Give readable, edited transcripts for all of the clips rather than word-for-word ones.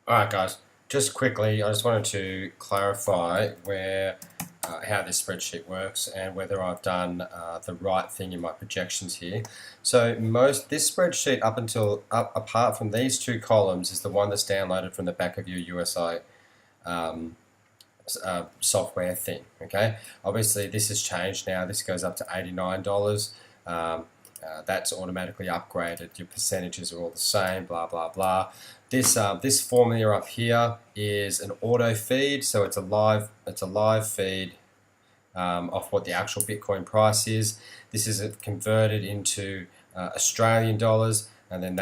All right, guys. Just quickly, I just wanted to clarify where how this spreadsheet works and whether I've done the right thing in my projections here. So this spreadsheet apart from these two columns is the one that's downloaded from the back of your USI um, software thing. Okay, obviously this has changed now. This goes up to $89. That's automatically upgraded. Your percentages are all the same. Blah blah blah. This formula up here is an auto feed, so it's a live feed of what the actual Bitcoin price is. This is converted into Australian dollars, and then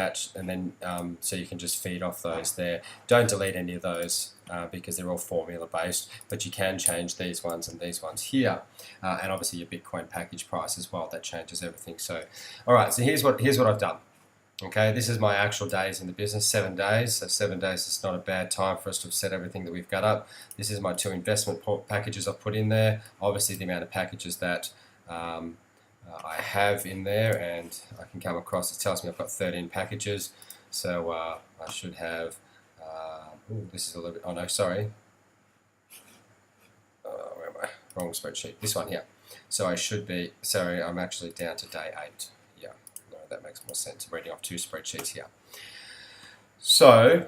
so you can just feed off those there. Don't delete any of those because they're all formula based, but you can change these ones and these ones here, and obviously your Bitcoin package price as well. That changes everything. So, all right. So here's what I've done. Okay, this is my actual days in the business, 7 days. So 7 days is not a bad time for us to have set everything that we've got up. This is my two investment packages I've put in there. Obviously the amount of packages that I have in there, and I can come across, it tells me I've got 13 packages. So I should have, this is a little bit, oh no, sorry. Where am I? Wrong spreadsheet. This one here. So I should be, sorry, I'm actually down to day 8. Yeah, no, that makes more sense. I'm reading off two spreadsheets here. So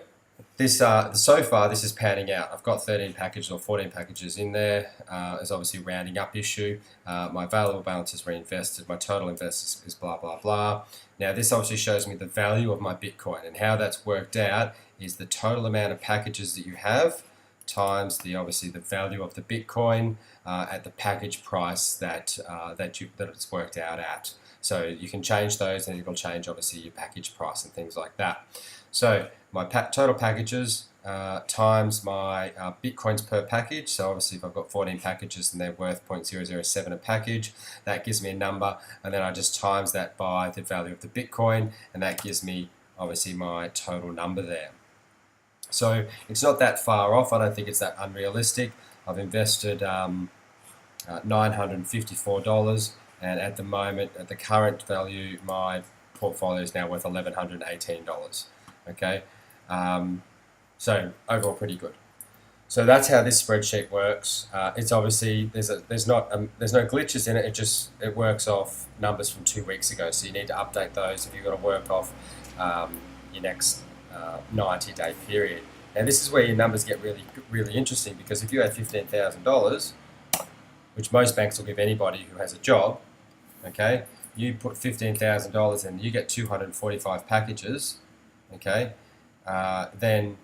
so far this is panning out. I've got 13 packages or 14 packages in there. There's obviously a rounding up issue. My available balance is reinvested. My total invest is blah blah blah. Now this obviously shows me the value of my Bitcoin, and how that's worked out is the total amount of packages that you have times obviously the value of the Bitcoin at the package price that it's worked out at. So you can change those, and it'll change obviously your package price and things like that. So my total packages times my Bitcoins per package. So obviously if I've got 14 packages and they're worth 0.007 a package, that gives me a number, and then I just times that by the value of the Bitcoin, and that gives me obviously my total number there. So it's not that far off. I don't think it's that unrealistic. I've invested $954, and at the moment, at the current value, my portfolio is now worth $1,118. Okay, so overall pretty good. So that's how this spreadsheet works. It's obviously there's no glitches in it. It works off numbers from 2 weeks ago. So you need to update those if you've got to work off your next 90-day period. Now this is where your numbers get really interesting, because if you had $15,000, which most banks will give anybody who has a job, okay, you put $15,000 and you get 245 packages, okay, then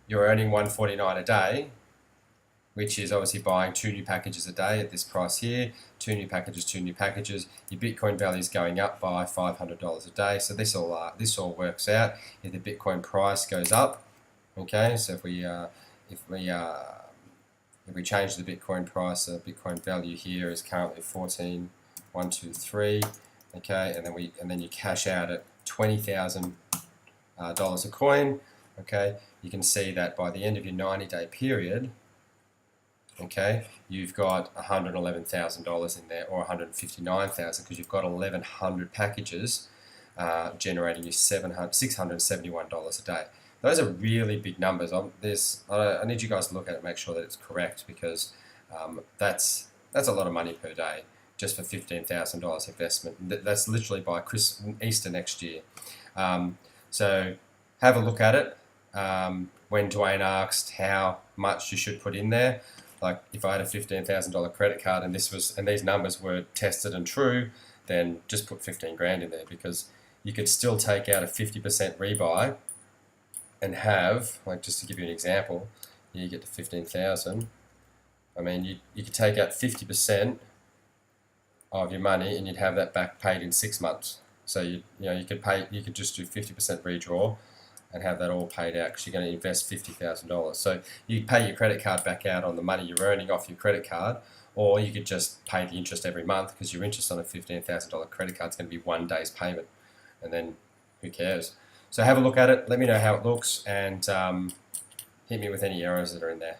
you're earning $149 a day, which is obviously buying 2 new packages a day at this price here. 2 new packages. Your Bitcoin value is going up by $500 a day. So this all works out. If the Bitcoin price goes up, okay. So if we change the Bitcoin price, the Bitcoin value here is currently 14,123, okay, and then you cash out at $20,000 a coin, okay. You can see that by the end of your 90-day period, okay, you've got $111,000 in there, or $159,000, because you've got 1,100 packages generating you $671 a day. Those are really big numbers. I need you guys to look at it and make sure that it's correct, because that's a lot of money per day just for $15,000 investment. That's literally by Easter next year. So have a look at it. When Dwayne asked how much you should put in there, like if I had a $15,000 credit card and these numbers were tested and true, then just put 15 grand in there, because you could still take out a 50% rebuy and have, like, just to give you an example, you get to 15,000. I mean, you could take out 50% of your money and you'd have that back paid in 6 months. So you could just do 50% redraw and have that all paid out, because you're going to invest $50,000. So you pay your credit card back out on the money you're earning off your credit card, or you could just pay the interest every month, because your interest on a $15,000 credit card is going to be 1 day's payment, and then who cares? So have a look at it, let me know how it looks, and hit me with any errors that are in there.